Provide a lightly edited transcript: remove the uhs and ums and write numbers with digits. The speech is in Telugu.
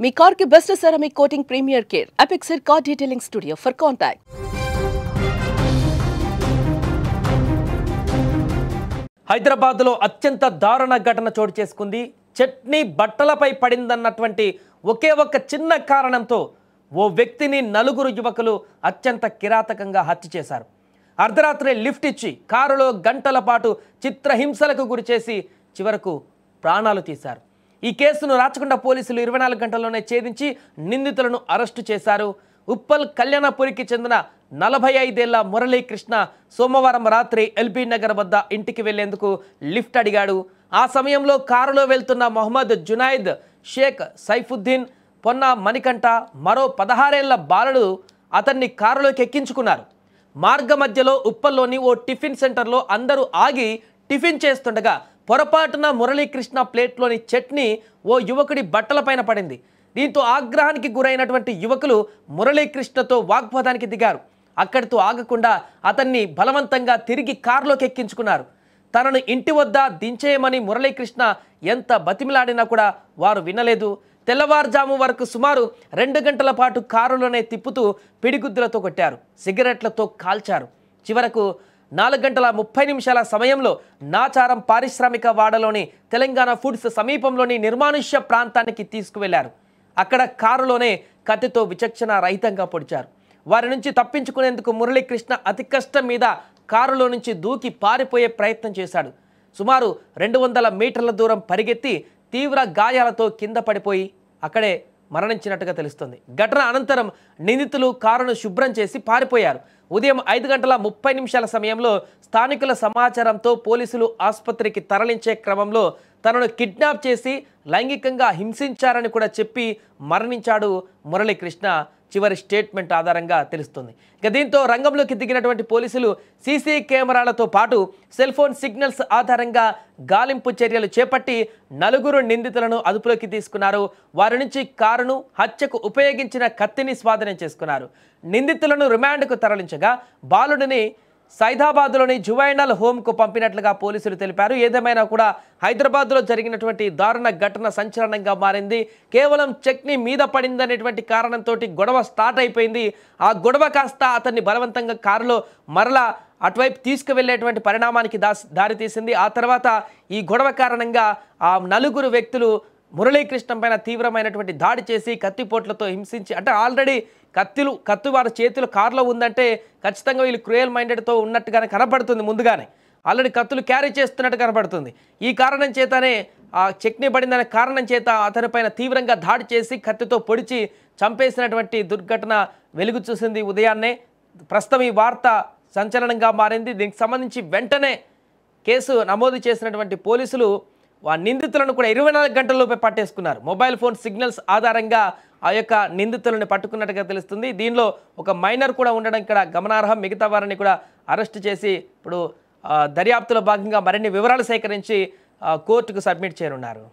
మీ కార్ కి best ceramic coating premier care Apexer car detailing studio for contact. హైదరాబాద్లో అత్యంత దారుణ ఘటన చోటు చేసుకుంది. చట్నీ బట్టలపై పడిందన్నటువంటి ఒకే ఒక్క చిన్న కారణంతో ఓ వ్యక్తిని నలుగురు యువకులు అత్యంత కిరాతకంగా హత్య చేశారు. అర్ధరాత్రి లిఫ్ట్ ఇచ్చి కారులో గంటల పాటు చిత్రహింసలకు గురి చేసి చివరకు ప్రాణాలు తీశారు. ఈ కేసును రాచకొండ పోలీసులు 24 గంటల్లోనే ఛేదించి నిందితులను అరెస్టు చేశారు. ఉప్పల్ కళ్యాణపురికి చెందిన 45 ఏళ్ల మురళీకృష్ణ సోమవారం రాత్రి ఎల్బీ నగర్ వద్ద ఇంటికి వెళ్లేందుకు లిఫ్ట్ అడిగాడు. ఆ సమయంలో కారులో వెళ్తున్న మొహమ్మద్ జునైద్, షేక్ సైఫుద్దీన్, పొన్న మణికంఠ మరో 16 ఏళ్ల బాలుడు అతన్ని కారులోకి ఎక్కించుకున్నారు. మార్గ మధ్యలో ఉప్పల్లోని ఓ టిఫిన్ సెంటర్లో అందరూ ఆగి టిఫిన్ చేస్తుండగా పొరపాటున మురళీకృష్ణ ప్లేట్లోని చట్నీ ఓ యువకుడి బట్టలపైన పడింది. దీంతో ఆగ్రహానికి గురైనటువంటి యువకులు మురళీకృష్ణతో వాగ్వాదానికి దిగారు. అక్కడితో ఆగకుండా అతన్ని బలవంతంగా తిరిగి కారులోకి ఎక్కించుకున్నారు. తనను ఇంటి వద్ద దించేయమని మురళీకృష్ణ ఎంత బతిమిలాడినా కూడా వారు వినలేదు. తెల్లవారుజాము వరకు సుమారు 2 గంటల పాటు కారులోనే తిప్పుతూ పిడిగుద్దులతో కొట్టారు, సిగరెట్లతో కాల్చారు. చివరకు 4:30 సమయంలో నాచారం పారిశ్రామిక వాడలోని తెలంగాణ ఫుడ్స్ సమీపంలోని నిర్మానుష్య ప్రాంతానికి తీసుకువెళ్లారు. అక్కడ కారులోనే కత్తితో విచక్షణ రహితంగా పొడిచారు. వారి నుంచి తప్పించుకునేందుకు మురళీకృష్ణ అతి కష్టం మీద కారులో నుంచి దూకి పారిపోయే ప్రయత్నం చేశాడు. సుమారు 200 మీటర్ల దూరం పరిగెత్తి తీవ్ర గాయాలతో కింద పడిపోయి అక్కడే మరణించినట్టుగా తెలుస్తుంది. ఘటన అనంతరం నిందితులు కారును శుభ్రం చేసి పారిపోయారు. ఉదయం 5:30 సమయంలో స్థానికుల సమాచారంతో పోలీసులు ఆసుపత్రికి తరలించే క్రమంలో తనను కిడ్నాప్ చేసి లైంగికంగా హింసించారని కూడా చెప్పి మరణించాడు మురళీకృష్ణ. చివరి స్టేట్మెంట్ ఆధారంగా తెలుస్తుంది. ఇక దీంతో రంగంలోకి దిగినటువంటి పోలీసులు సీసీ కెమెరాలతో పాటు సెల్ ఫోన్ సిగ్నల్స్ ఆధారంగా గాలింపు చర్యలు చేపట్టి 4 నిందితులను అదుపులోకి తీసుకున్నారు. వారి నుంచి కారును, హత్యకు ఉపయోగించిన కత్తిని స్వాధీనం చేసుకున్నారు. నిందితులను రిమాండ్కు తరలించగా బాలుడిని సైదాబాద్లోని జువైనల్ హోమ్కు పంపినట్లుగా పోలీసులు తెలిపారు. ఏదేమైనా కూడా హైదరాబాద్లో జరిగినటువంటి దారుణ ఘటన సంచలనంగా మారింది. కేవలం చట్నీ మీద పడిందనేటువంటి కారణంతో గొడవ స్టార్ట్ అయిపోయింది. ఆ గొడవ కాస్త అతన్ని బలవంతంగా కారులో మరలా అటువైపు తీసుకువెళ్ళేటువంటి పరిణామానికి దారితీసింది. ఆ తర్వాత ఈ గొడవ కారణంగా ఆ 4 వ్యక్తులు మురళీకృష్ణ పైన తీవ్రమైనటువంటి దాడి చేసి కత్తిపోట్లతో హింసించి, అంటే ఆల్రెడీ కత్తి వారి చేతులు కారులో ఉందంటే ఖచ్చితంగా వీళ్ళు క్రూయల్ మైండెడ్తో ఉన్నట్టుగానే కనపడుతుంది. ముందుగానే ఆల్రెడీ కత్తులు క్యారీ చేస్తున్నట్టు కనపడుతుంది. ఈ కారణం చేతనే ఆ చట్నీ పడిందనే కారణం చేత అతనిపైన తీవ్రంగా దాడి చేసి కత్తితో పొడిచి చంపేసినటువంటి దుర్ఘటన వెలుగు చూసింది ఉదయాన్నే. ప్రస్తుతం ఈ వార్త సంచలనంగా మారింది. దీనికి సంబంధించి వెంటనే కేసు నమోదు చేసినటువంటి పోలీసులు ఆ నిందితులను కూడా 24 గంటల్లోపే పట్టేసుకున్నారు. మొబైల్ ఫోన్ సిగ్నల్స్ ఆధారంగా ఆ యొక్క నిందితులను పట్టుకున్నట్టుగా తెలుస్తుంది. దీనిలో ఒక మైనర్ కూడా ఉండడం ఇక్కడ గమనార్హం. మిగతా వారిని కూడా అరెస్ట్ చేసి ఇప్పుడు దర్యాప్తులో భాగంగా మరిన్ని వివరాలు సేకరించి కోర్టుకు సబ్మిట్ చేయనున్నారు.